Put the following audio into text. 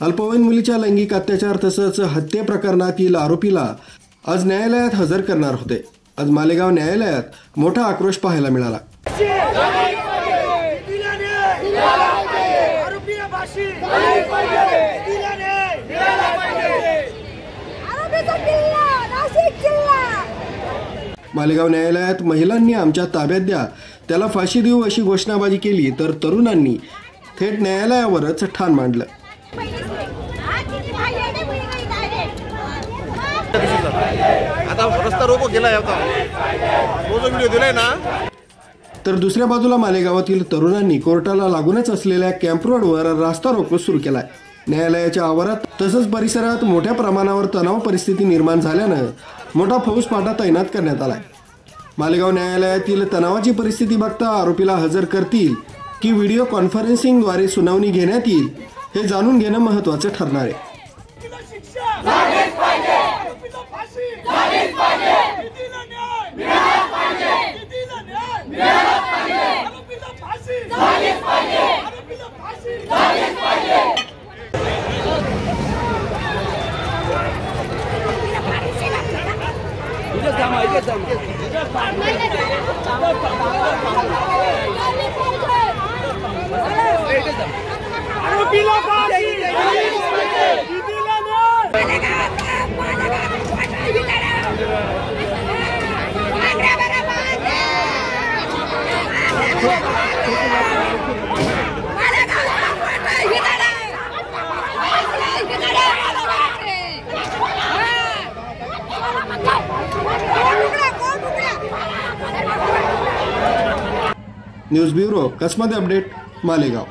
अल्पवयीन मुलीच्या लैंगिक अत्याचार तसंच हत्या प्रकरणातील आरोपीला आज न्यायालयात हजर करणार होते। आज मालेगाव न्यायालयात मोठा आक्रोश पाहायला मिळाला। मालेगाव न्यायालयात महिलांनी आमच्या ताब्यात द्या, त्याला फाशी देऊ अशी घोषणाबाजी केली, तर तरुणांनी थेट न्यायालयावरच ठाण मांडलं। आता रस्ता रोको केलाय, व्हिडिओ दिलाय ना। तर दुसऱ्या बाजूला मालेगावातील तरुणांनी कोर्टाला लागूनच असलेल्या कॅम्प रोडवर रास्ता रोको सुरू केलाय। न्यायालयाच्या आवारात तसंच परिसरात मोठ्या प्रमाणावर तणाव परिस्थिती निर्माण झाल्यानं मोठा फौजफाटा तैनात करण्यात आलाय। मालेगाव न्यायालयातील तणावाची परिस्थिती बघता आरोपीला हजर करतील की व्हिडिओ कॉन्फरन्सिंगद्वारे सुनावणी घेण्यात येईल हे जाणून घेणं महत्त्वाचं ठरणार आहे। न्यूज ब्युरो, कसमत अपडेट, मालेगाव।